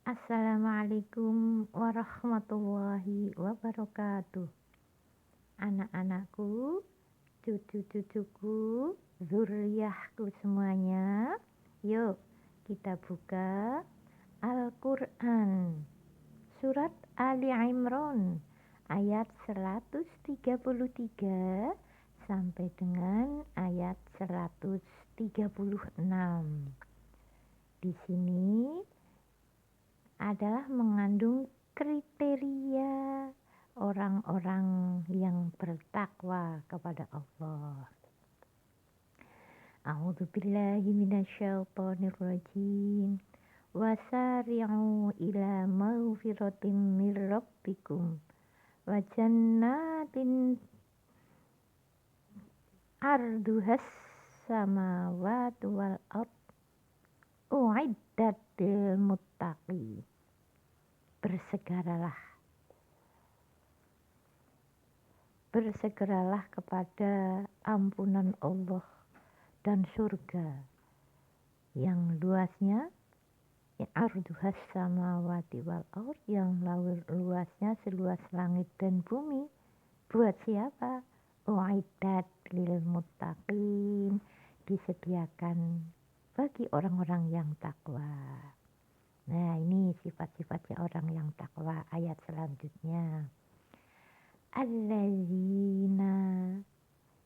Assalamualaikum warahmatullahi wabarakatuh. Anak-anakku, cucu-cucuku, zuriyahku semuanya, yuk kita buka Al-Quran Surat Ali Imran ayat 133 sampai dengan ayat 136. Di sini adalah mengandung kriteria orang-orang yang bertakwa kepada Allah. A'udzubillahi minasyaitonirrajim. Wasari'u ila maghfiratin mir rabbikum wa jannatin arduhas samawati wal ard uiddat lil muttaqin. Bersegeralah kepada ampunan Allah dan surga yang luasnya arduhas samawati wal ard, yang luasnya seluas langit dan bumi. Buat siapa? Uiddat lil muttaqin, disediakan bagi orang-orang yang takwa. Nah, ini sifat-sifatnya orang yang takwa. Ayat selanjutnya, alladzina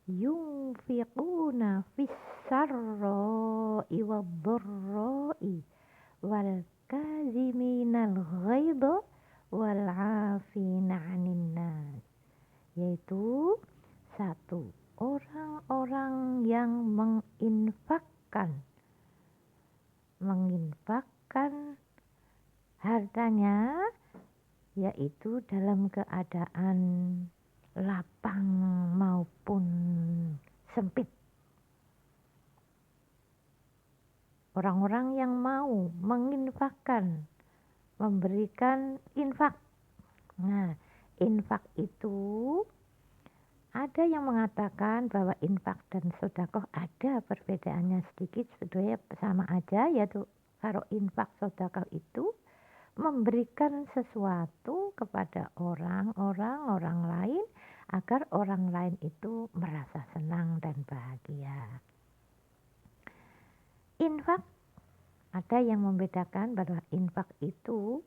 yunfiquna fis sarra'i wad-dharra'i wal kaziminal ghaidha wal 'afina 'anil nas. Yaitu satu, orang-orang yang menginfakkan hartanya, yaitu dalam keadaan lapang maupun sempit. Orang-orang yang mau menginfakkan, memberikan infak. Nah, infak itu ada yang mengatakan bahwa infak dan sedekah ada perbedaannya sedikit, sebetulnya sama aja, yaitu kalau infak sedekah itu memberikan sesuatu kepada orang lain agar orang lain itu merasa senang dan bahagia. Infak, ada yang membedakan bahwa infak itu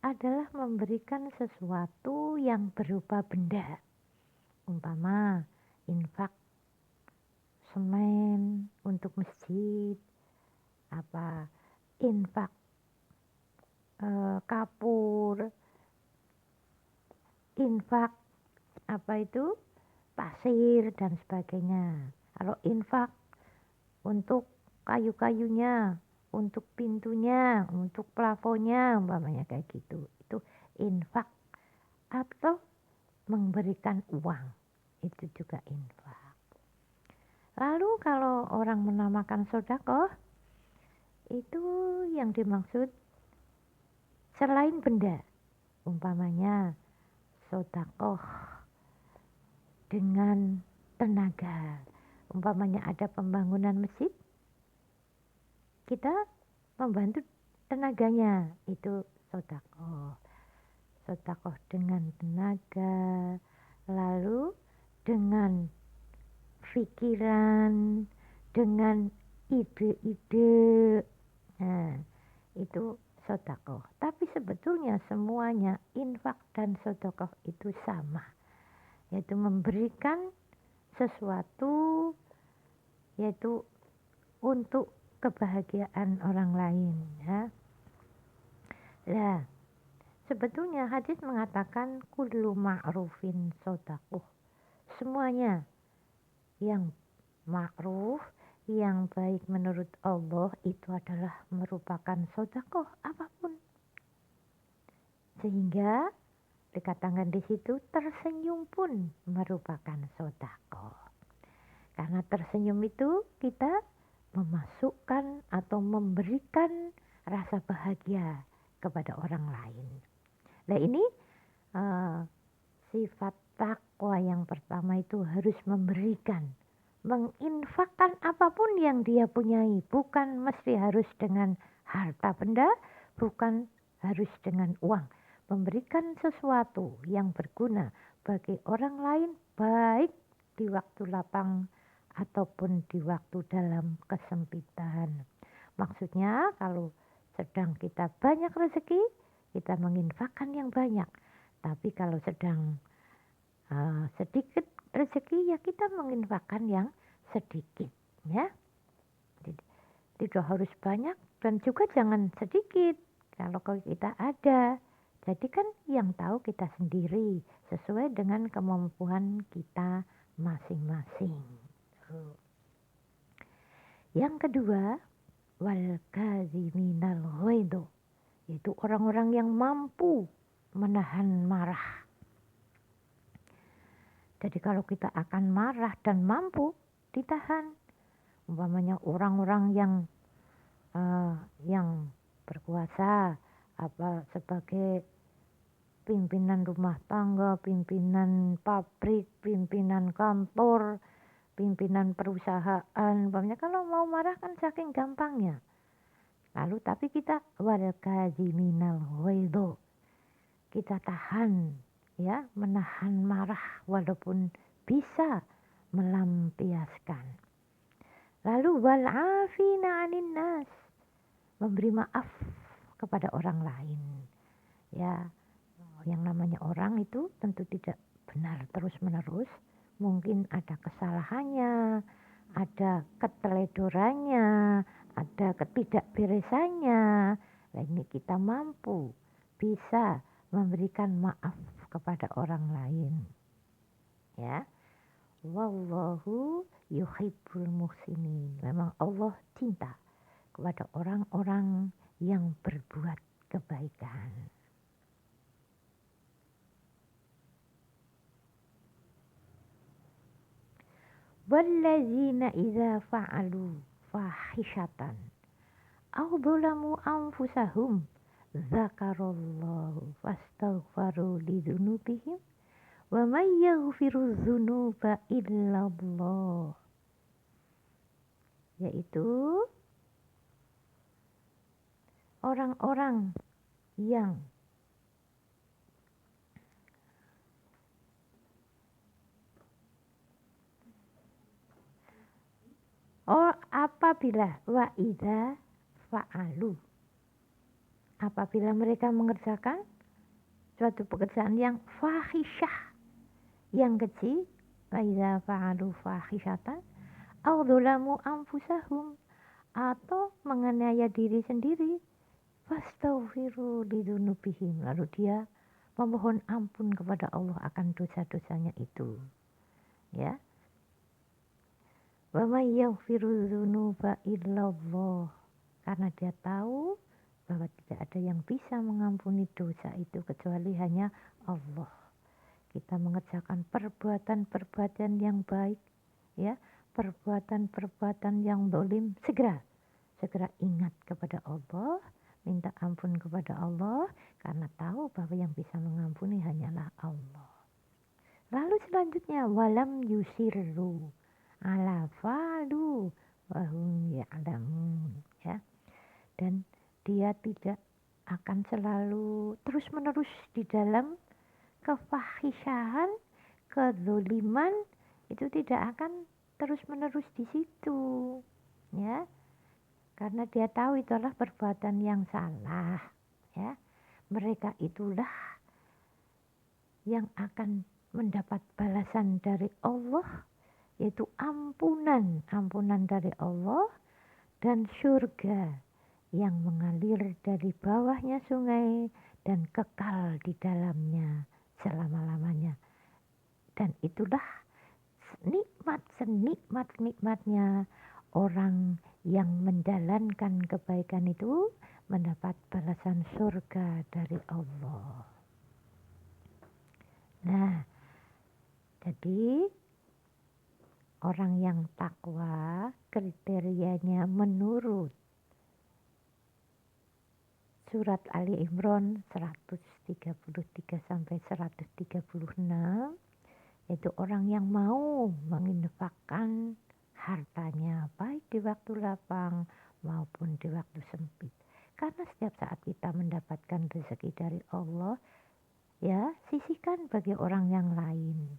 adalah memberikan sesuatu yang berupa benda. Umpama infak semen untuk masjid, infak kapur, infak pasir dan sebagainya. Kalau infak untuk kayu-kayunya, untuk pintunya, untuk plafonnya, umpamanya kayak gitu, itu infak. Atau memberikan uang, itu juga infak. Lalu kalau orang menamakan sedekah, itu yang dimaksud selain benda. Umpamanya sedekah dengan tenaga. Umpamanya ada pembangunan masjid, kita membantu tenaganya, itu sedekah. Sedekah dengan tenaga, lalu dengan pikiran, dengan ide-ide. Nah, itu sedekah. Tapi sebetulnya semuanya infak dan sedekah itu sama, yaitu memberikan sesuatu, yaitu untuk kebahagiaan orang lain, ya. Nah, sebetulnya hadis mengatakan kullu ma'rufin sedekah. Semuanya yang ma'ruf, yang baik menurut Allah, itu adalah merupakan sedekah apapun. Sehingga dikatakan di situ tersenyum pun merupakan sedekah. Karena tersenyum itu kita memasukkan atau memberikan rasa bahagia kepada orang lain. Nah, ini sifat takwa yang pertama itu harus memberikan, menginfakkan apapun yang dia punyai, bukan mesti harus dengan harta benda, bukan harus dengan uang. Memberikan sesuatu yang berguna bagi orang lain, baik di waktu lapang ataupun di waktu dalam kesempitan. Maksudnya kalau sedang kita banyak rezeki, kita menginfakkan yang banyak. Tapi kalau sedang sedikit rezeki, ya kita menginfakkan yang sedikit, ya. Tidak harus banyak dan juga jangan sedikit kalau kita ada. Jadi kan yang tahu kita sendiri sesuai dengan kemampuan kita masing-masing. Yang kedua, wal kaziminal ghaidho, yaitu orang-orang yang mampu menahan marah. Jadi kalau kita akan marah dan mampu ditahan, umpamanya orang-orang yang berkuasa, apa sebagai pimpinan rumah tangga, pimpinan pabrik, pimpinan kantor, pimpinan perusahaan, umpamanya kalau mau marah kan saking gampangnya. Lalu tapi kita wal kaziminal ghaidho, kita tahan, ya, menahan marah walaupun bisa melampiaskan. Lalu wal afina 'anil nas, memberi maaf kepada orang lain. Ya, yang namanya orang itu tentu tidak benar terus-menerus. Mungkin ada kesalahannya, ada keteledorannya, ada ketidakberesannya. Nah, ini kita mampu bisa memberikan maaf kepada orang lain. Ya. Wallahu yuhibbul muhsinin. Memang Allah cinta kepada orang-orang yang berbuat kebaikan. Wallazina idza fa'alu fahishatan aw dzalamu anfusahum dzakarallahu fastaghfaru lidzunubihim wa may yaghfiru dzunuba illallah, yaitu orang-orang yang apabila wa idza fa'alu, apabila mereka mengerjakan suatu pekerjaan yang fahisyah, yang keji, wa idza fa'alu fahishatan aw dzalamu anfusahum, atau menganiaya diri sendiri, fastaghfiru lidzunubihim, lalu dia memohon ampun kepada Allah akan dosa-dosanya itu, ya. Wa may yaghfiru dzunuba illallah, karena dia tahu bahwa tidak ada yang bisa mengampuni dosa itu kecuali hanya Allah. Kita mengerjakan perbuatan-perbuatan yang baik, ya, perbuatan-perbuatan yang zalim, segera ingat kepada Allah, minta ampun kepada Allah, karena tahu bahwa yang bisa mengampuni hanyalah Allah. Lalu selanjutnya walam yusirru ala fa'alu wa hum ya'lamun, ya. Dan dia tidak akan selalu terus-menerus di dalam kefahisahan, kezaliman, itu tidak akan terus-menerus di situ, ya. Karena dia tahu itu adalah perbuatan yang salah, ya. Mereka itulah yang akan mendapat balasan dari Allah, yaitu ampunan dari Allah dan surga yang mengalir dari bawahnya sungai dan kekal di dalamnya selama-lamanya. Dan itulah senikmat-nikmatnya orang yang menjalankan kebaikan itu mendapat balasan surga dari Allah. Nah, jadi orang yang takwa kriterianya menurut surat Ali Imran 133 sampai 136, yaitu orang yang mau menginfakkan hartanya baik di waktu lapang maupun di waktu sempit. Karena setiap saat kita mendapatkan rezeki dari Allah, ya sisihkan bagi orang yang lain,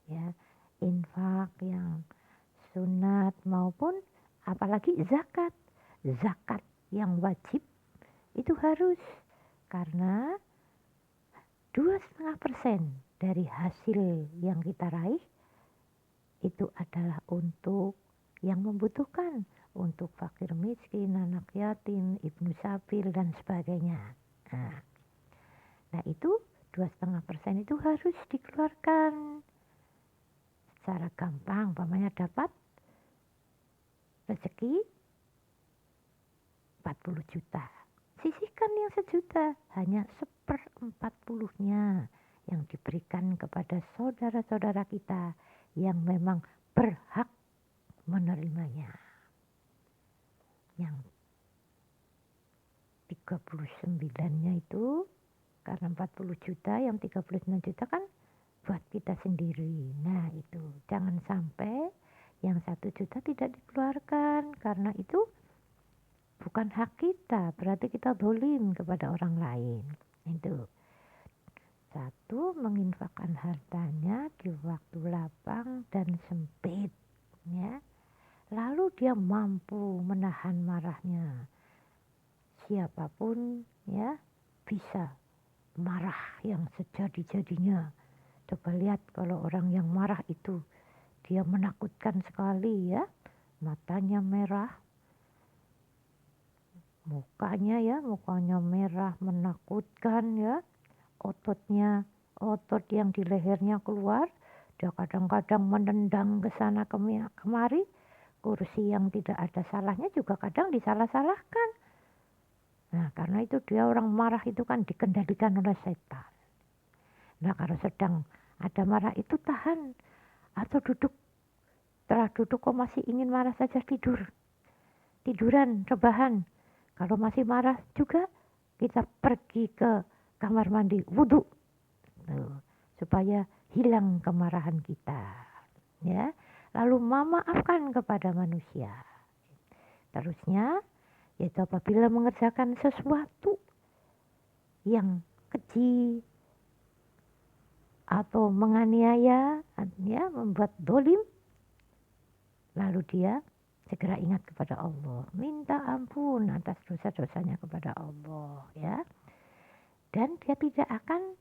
ya infak yang sunat maupun apalagi zakat. Zakat yang wajib itu harus, karena 2,5% dari hasil yang kita raih itu adalah untuk yang membutuhkan, untuk fakir miskin, anak yatim, ibnu sabil dan sebagainya. Nah, itu 2,5% itu harus dikeluarkan secara gampang. Umpamanya dapat rezeki 40 juta. Sisihkan yang 1 juta, hanya 1/40-nya yang diberikan kepada saudara-saudara kita yang memang berhak menerimanya. Yang 39-nya itu karena 40 juta, yang 39 juta kan buat kita sendiri. Nah itu jangan sampai yang 1 juta tidak dikeluarkan, karena itu bukan hak kita, berarti kita zalim kepada orang lain. Itu 1, menginfakkan hartanya di waktu lapang dan sempit, ya. Lalu dia mampu menahan marahnya. Siapapun ya bisa marah yang sejadi-jadinya. Coba lihat kalau orang yang marah itu, dia menakutkan sekali ya. Matanya merah, mukanya merah, menakutkan ya. Otot yang di lehernya keluar, dia kadang-kadang menendang ke sana kemari. Kursi yang tidak ada salahnya juga kadang disalah-salahkan. Nah, karena itu dia orang marah itu kan dikendalikan oleh setan. Nah, kalau sedang ada marah itu tahan atau duduk. Setelah duduk kok masih ingin marah saja, tiduran, rebahan. Kalau masih marah juga kita pergi ke kamar mandi, wudhu, supaya hilang kemarahan kita, ya. Lalu memaafkan kepada manusia. Terusnya, yaitu apabila mengerjakan sesuatu yang keji atau menganiaya, ya, membuat dolim, lalu dia segera ingat kepada Allah, minta ampun atas dosa-dosanya kepada Allah, ya. Dan dia tidak akan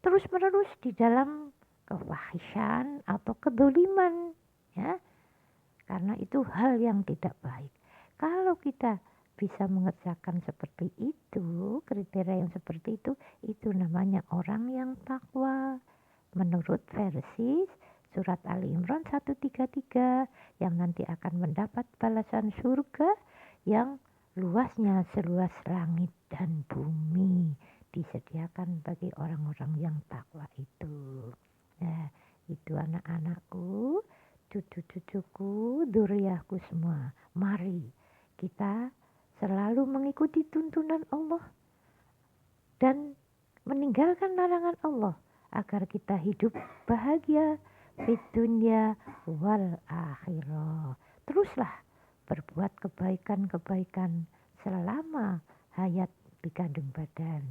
terus-menerus di dalam kefahisan atau kedoliman, ya. Karena itu hal yang tidak baik. Kalau kita bisa mengerjakan seperti itu, kriteria yang seperti itu namanya orang yang takwa. Menurut versi surat Ali Imran 133 yang nanti akan mendapat balasan surga yang luasnya seluas langit dan bumi, disediakan bagi orang-orang yang takwa itu. Nah, itu anak-anakku, cucu-cucuku, dzurriyyahku semua. Mari kita selalu mengikuti tuntunan Allah dan meninggalkan larangan Allah agar kita hidup bahagia di dunia wal akhirah. Teruslah berbuat kebaikan-kebaikan selama hayat di kandung badan.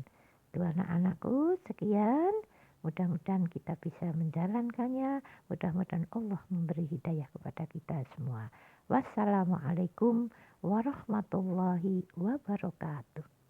Itu anak-anakku, sekian. Mudah-mudahan kita bisa menjalankannya. Mudah-mudahan Allah memberi hidayah kepada kita semua. Wassalamualaikum warahmatullahi wabarakatuh.